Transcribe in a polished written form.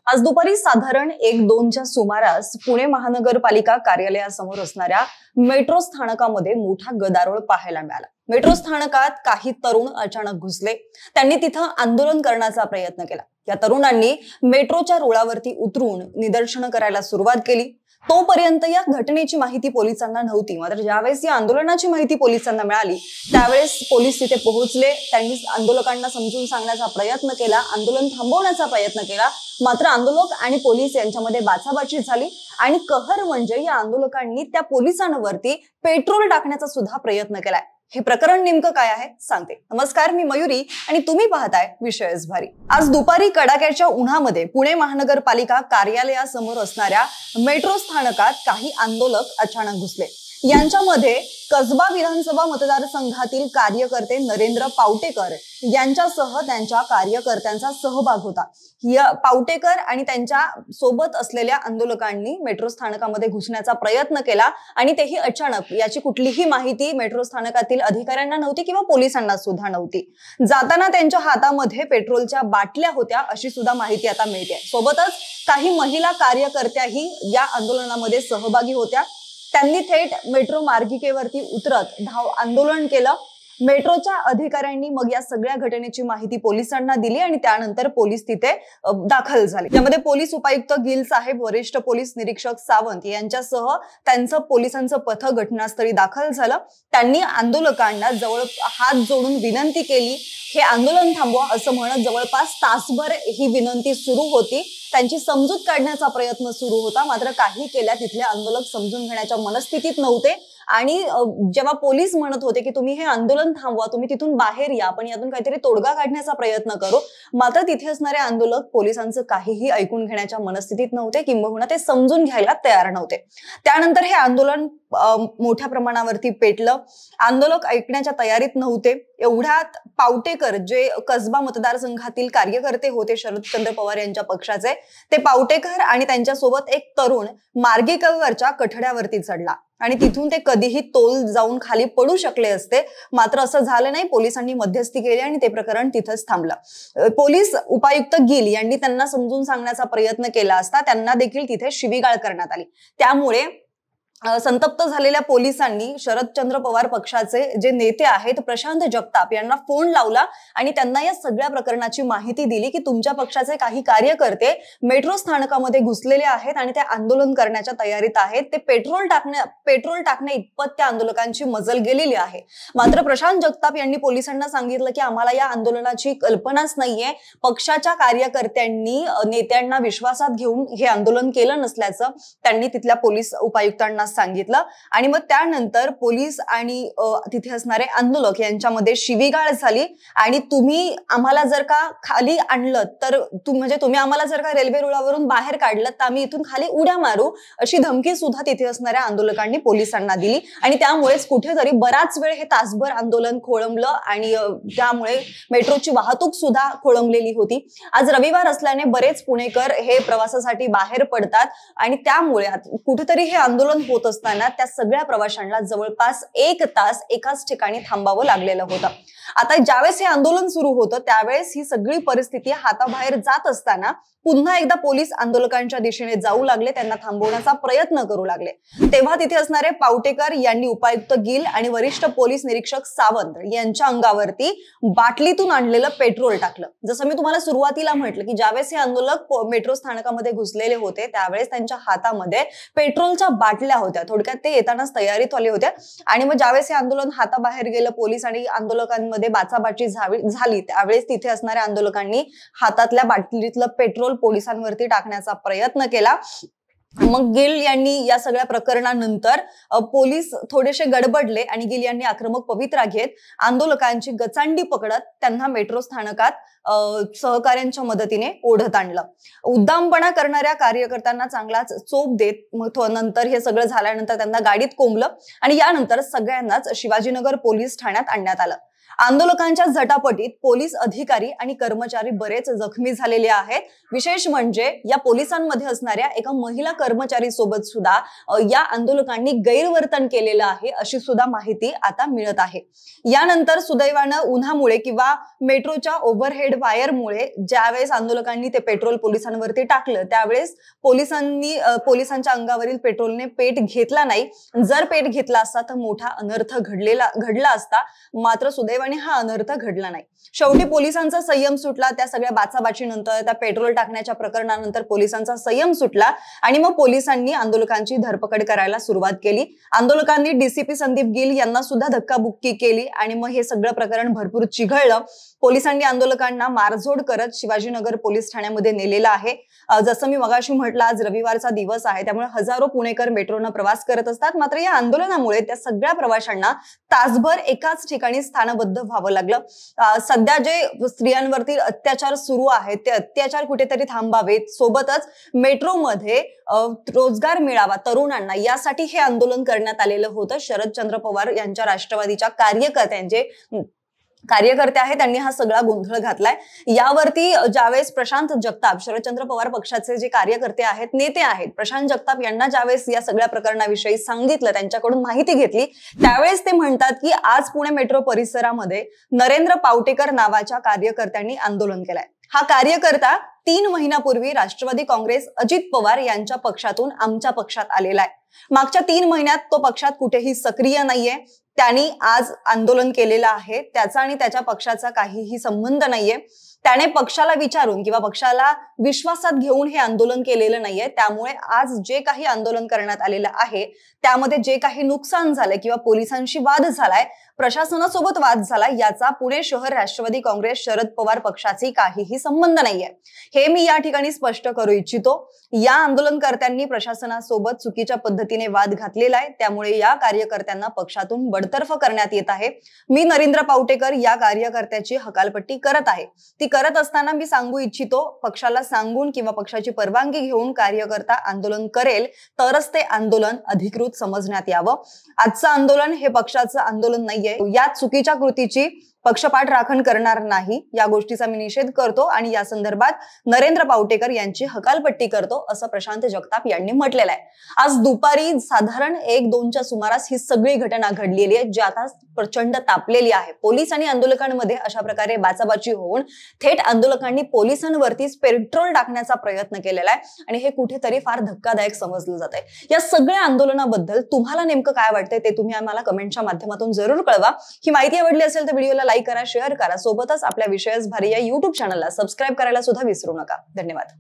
आज दुपारी साधारण 1-2च्या सुमारास पुणे महानगरपालिका कार्यालयासमोर असणाऱ्या मेट्रो स्थानकामध्ये मोठा गदारोळ पाहायला मिळाला। मेट्रो स्थानकात काही तरुण अचानक घुसले। त्यांनी तिथं आंदोलन करण्याचा प्रयत्न केला। या तरुणांनी मेट्रोच्या रुळावरती उतरून निदर्शनं करायला सुरुवात केली। तोपर्यंत या घटनेची माहिती पोलिसांना नव्हती, मात्र ज्यावेळेस या आंदोलनाची माहिती पोलिसांना मिळाली त्यावेळेस पोलीस तिथे पोहोचले। त्यांनी आंदोलकांना समजून सांगण्याचा प्रयत्न केला, आंदोलन थांबवण्याचा प्रयत्न केला, मात्र आंदोलक आणि पोलीस यांच्यामध्ये बाचाबाची झाली आणि कहर म्हणजे या आंदोलकांनी त्या पोलिसांवरती पेट्रोल टाकण्याचा सुद्धा प्रयत्न केलाय। हे प्रकरण नेमकं काय आहे सांगते। नमस्कार, मी मयुरी आणि तुम्ही पाहताय विषयच भारी। आज दुपारी कडाक्याच्या उन्हामध्ये पुणे महानगरपालिका कार्यालयासमोर असणाऱ्या मेट्रो स्थानकात काही आंदोलक अचानक घुसले। यांच्यामध्ये कसबा विधानसभा मतदारसंघातील कार्यकर्ते नरेंद्र पावटेकर यांच्यासह त्यांच्या कार्यकर्त्यांचा सहभाग होता। या पावटेकर आणि त्यांच्या सोबत असलेल्या आंदोलकांनी मेट्रो स्थानकामध्ये घुसण्याचा प्रयत्न केला आणि तेही अचानक। याची कुठलीही माहिती मेट्रो स्थानकातील अधिकाऱ्यांना नव्हती किंवा पोलिसांना सुद्धा नव्हती। जाताना त्यांच्या हातामध्ये पेट्रोलच्या बाटल्या होत्या अशी सुद्धा माहिती आता मिळते। सोबतच काही महिला कार्यकर्त्याही या आंदोलनामध्ये सहभागी होत्या। त्यांनी थेट मेट्रो मार्गिकेवरती उतरत धाव आंदोलन केलं। मेट्रोच्या अधिकाऱ्यांनी मग या सगळ्या घटनेची माहिती पोलिसांना दिली आणि त्यानंतर पोलीस तिथे दाखल झाले। यामध्ये पोलीस उपायुक्त गिल साहेब, वरिष्ठ पोलीस निरीक्षक सावंत यांच्यासह त्यांचं पोलिसांचं पथक घटनास्थळी दाखल झालं। त्यांनी आंदोलकांना जवळ हात जोडून विनंती केली, हे आंदोलन थांबवा असं म्हणत जवळपास तासभर ही विनंती सुरू होती। त्यांची समजूत काढण्याचा प्रयत्न सुरू होता, मात्र काही केल्या तिथले आंदोलक समजून घेण्याच्या मनस्थितीत नव्हते आणि जेव्हा पोलीस म्हणत होते की तुम्ही हे आंदोलन थांबवा, तुम्ही तिथून बाहेर या, आपण यातून काहीतरी तोडगा काढण्याचा प्रयत्न करू, मात्र तिथे असणारे आंदोलक पोलिसांचं काहीही ऐकून घेण्याच्या मनस्थितीत नव्हते, किंबहुना ते समजून घ्यायला तयार नव्हते। त्यानंतर हे आंदोलन मोठ्या प्रमाणावरती पेटलं। आंदोलक ऐकण्याच्या तयारीत नव्हते। एवढ्यात पावटेकर, जे कसबा मतदारसंघातील कार्यकर्ते होते शरदचंद्र पवार यांच्या पक्षाचे, ते पावटेकर आणि त्यांच्यासोबत एक तरुण मार्गिकेवरच्या कठड्यावरती चढला आणि तिथून ते कधीही तोल जाऊन खाली पडू शकले असते, मात्र असं झालं नाही। पोलिसांनी मध्यस्थी केली आणि ते प्रकरण तिथंच थांबलं। पोलीस उपायुक्त गिल यांनी त्यांना समजून सांगण्याचा प्रयत्न केला असता त्यांना देखील तिथे शिवीगाळ करण्यात आली। त्यामुळे संतप्त झालेल्या पोलिसांनी शरदचंद्र पवार पक्षाचे जे नेते आहेत प्रशांत जगताप यांना फोन लावला आणि त्यांना या सगळ्या प्रकरणाची माहिती दिली की तुमच्या पक्षाचे काही कार्यकर्ते मेट्रो स्थानकामध्ये घुसलेले आहेत आणि ते आंदोलन करण्याच्या तयारीत आहेत। ते पेट्रोल टाकण्या इतपत त्या आंदोलकांची मजल गेलेली आहे। मात्र प्रशांत जगताप यांनी पोलिसांना सांगितलं की आम्हाला या आंदोलनाची कल्पनाच नाहीये, पक्षाच्या कार्यकर्त्यांनी नेत्यांना विश्वासात घेऊन हे आंदोलन केलं नसल्याचं त्यांनी तिथल्या पोलीस उपायुक्तांना सांगितलं। आणि मग त्यानंतर पोलीस आणि तिथे असणारे आंदोलक यांच्यामध्ये शिवीगाळ झाली आणि तुम्ही आम्हाला जर का खाली आणलं तर तुम्ही आम्हाला जर का रेल्वे रुळावरून बाहेर काढलं तर आम्ही इथून खाली उड्या मारू अशी धमकी सुद्धा तिथे असणाऱ्या आंदोलकांनी पोलिसांना दिली। आणि त्यामुळेच कुठेतरी बराच वेळ हे तासभर आंदोलन खोळंबलं आणि त्यामुळे मेट्रोची वाहतूक सुद्धा खोळंबलेली होती। आज रविवार असल्याने बरेच पुणेकर हे प्रवासासाठी बाहेर पडतात आणि त्यामुळे कुठेतरी हे आंदोलन होत असताना त्या सगळ्या प्रवाशांना जवळपास 1 तास एकाच ठिकाणी थांबावं लागलेलं होतं। आता ज्यावेळेस हे आंदोलन सुरू होतं त्यावेळेस ही सगळी परिस्थिती हाताबाहेर जात असताना पुन्हा एकदा पोलीस आंदोलकांच्या दिशेने जाऊ लागले, त्यांना थांबवण्याचा प्रयत्न करू लागले। तेव्हा तिथे असणारे पावटेकर यांनी उपायुक्त गिल आणि वरिष्ठ पोलीस निरीक्षक सावंत यांच्या अंगावरती बाटलीतून आणलेलं पेट्रोल टाकलं। जसं मी तुम्हाला सुरुवातीला म्हटलं की ज्यावेळेस हे आंदोलक मेट्रो स्थानकामध्ये घुसलेले होते त्यावेळेस त्यांच्या हातामध्ये पेट्रोलच्या बाटल्या होत्या। थोडक्यात ते येतानाच तयारीत आले होते आणि मग ज्यावेळेस हे आंदोलन हाताबाहेर गेलं, पोलीस आणि आंदोलकांमध्ये बाचाबाची झाली, त्यावेळेस तिथे असणाऱ्या आंदोलकांनी हातातल्या बाटलीतलं पेट्रोल पोलिसांवरती टाकण्याचा प्रयत्न केला। मग गिल यांनी या सगळ्या प्रकरणानंतर पोलीस थोडेसे गडबडले आणि गिल यांनी आक्रमक पवित्रा घेत आंदोलकांची गचांडी पकडत त्यांना मेट्रो स्थानकात सहकार्यांच्या मदतीने ओढत आणलं। उद्दामपणा करणाऱ्या कार्यकर्त्यांना चांगलाच चोप देत मग नंतर हे सगळं झाल्यानंतर त्यांना गाडीत कोंबलं आणि यानंतर सगळ्यांनाच शिवाजीनगर पोलीस ठाण्यात आणण्यात आलं। आंदोलकांच्या झटापटीत पोलीस अधिकारी आणि कर्मचारी बरेच जखमी झालेले आहेत। विशेष म्हणजे या पोलिसांमध्ये असणाऱ्या एका महिला कर्मचारी सोबत सुद्धा या आंदोलकांनी गैरवर्तन केलेलं आहे अशी सुद्धा माहिती आता मिळत आहे। यानंतर सुदैवानं उन्हामुळे किंवा मेट्रोच्या ओव्हरहेड वायरमुळे ज्यावेळेस आंदोलकांनी ते पेट्रोल पोलिसांवरती टाकलं त्यावेळेस पोलिसांच्या अंगावरील पेट्रोलने पेट घेतला नाही। जर पेट घेतला असता तर मोठा अनर्थ घडला असता, मात्र सुदैवाने हा अनर्थ घडला नाही। शेवटी पोलिसांचा संयम सुटला। त्या सगळ्या बाचाबाचीनंतर, त्या पेट्रोल टाकण्याच्या प्रकरणानंतर पोलिसांचा संयम सुटला आणि मग पोलिसांनी आंदोलकांची धरपकड करायला सुरुवात केली। आंदोलकांनी डीसीपी संदीप गिल यांना सुद्धा धक्काबुक्की केली आणि मग हे सगळं प्रकरण भरपूर चिघळलं। पोलिसांनी आंदोलकांना मारझोड करत शिवाजीनगर पोलीस ठाण्यामध्ये नेलेलं आहे। जसं मी मगाशी म्हटलं, आज रविवारचा दिवस आहे, त्यामुळे हजारो पुणेकर मेट्रोनं प्रवास करत असतात। मात्र या आंदोलनामुळे त्या सगळ्या प्रवाशांना तासभर एकाच ठिकाणी स्थानबद्ध व्हावं लागलं। सध्या जे स्त्रियांवरती अत्याचार सुरू आहेत ते अत्याचार कुठेतरी थांबावेत, सोबतच मेट्रोमध्ये रोजगार मिळावा तरुणांना, यासाठी हे आंदोलन करण्यात आलेलं होतं। शरदचंद्र पवार यांच्या राष्ट्रवादीच्या कार्यकर्ते आहेत, त्यांनी हा सगळा गोंधळ घातलाय। यावरती ज्यावेळेस प्रशांत जगताप, शरदचंद्र पवार पक्षाचे जे कार्यकर्ते आहेत, नेते आहेत, प्रशांत जगताप यांना ज्यावेळेस या सगळ्या प्रकरणाविषयी सांगितलं, त्यांच्याकडून माहिती घेतली, त्यावेळेस ते म्हणतात की आज पुणे मेट्रो परिसरामध्ये नरेंद्र पावटेकर नावाच्या कार्यकर्त्यांनी आंदोलन केलंय। हा कार्यकर्ता 3 महिन्यापूर्वी राष्ट्रवादी काँग्रेस अजित पवार यांच्या पक्षातून आमच्या पक्षात आलेला आहे। मागच्या 3 महिन्यात तो पक्षात कुठेही सक्रिय नाहीये। त्यांनी आज आंदोलन केलेलं आहे, त्याचा आणि त्याच्या पक्षाचा काहीही संबंध नाहीये। त्याने पक्षाला विचारून किंवा पक्षाला विश्वासात घेऊन हे आंदोलन केलेलं नाहीये। त्यामुळे आज जे काही आंदोलन करण्यात आलेलं आहे त्यामध्ये जे काही नुकसान झालंय किंवा पोलिसांशी वाद झालाय, प्रशासनासोबत वाद झाला, याचा पुणे शहर राष्ट्रवादी काँग्रेस शरद पवार पक्षाची काहीही संबंध नाहीये, हे मी या ठिकाणी स्पष्ट करू इच्छितो। या आंदोलनकर्त्यांनी प्रशासनासोबत चुकीच्या पद्धतीने वाद घातलेला आहे, त्यामुळे या कार्यकर्त्यांना पक्षातून बडतर्फ करण्यात येत आहे। मी नरेंद्र पावटेकर या कार्यकर्त्याची हकालपट्टी करत आहे। ती करत असताना मी सांगू इच्छितो, पक्षाला सांगून किंवा पक्षाची परवानगी घेऊन कार्यकर्ता आंदोलन करेल तरच ते आंदोलन अधिकृत समजण्यात यावं। आजचं आंदोलन हे पक्षाचं आंदोलन नाहीये। या चुकीच्या कृतीची पक्षपात राखण करणार नाही, या गोष्टीचा मी निषेध करतो आणि या संदर्भात नरेंद्र पावटेकर यांची हकालपट्टी करतो, असं प्रशांत जगताप यांनी म्हटलेलं आहे। आज दुपारी साधारण 1-2च्या सुमारास ही सगळी घटना घडलेली आहे, जी आता प्रचंड तापलेली आहे। पोलीस आणि आंदोलकांमध्ये अशा प्रकारे बाचाबाची होऊन थेट आंदोलकांनी पोलिसांवरतीच पेट्रोल टाकण्याचा प्रयत्न केलेला आहे आणि हे कुठेतरी फार धक्कादायक समजलं जात आहे। या सगळ्या आंदोलनाबद्दल तुम्हाला नेमकं काय वाटतंय ते तुम्ही आम्हाला कमेंटच्या माध्यमातून जरूर कळवा। ही माहिती आवडली असेल तर व्हिडिओला लाईक करा, शेअर करा, सोबतच आपल्या विषयच भारी या YouTube चॅनलला सबस्क्राईब करायला सुद्धा विसरू नका। धन्यवाद।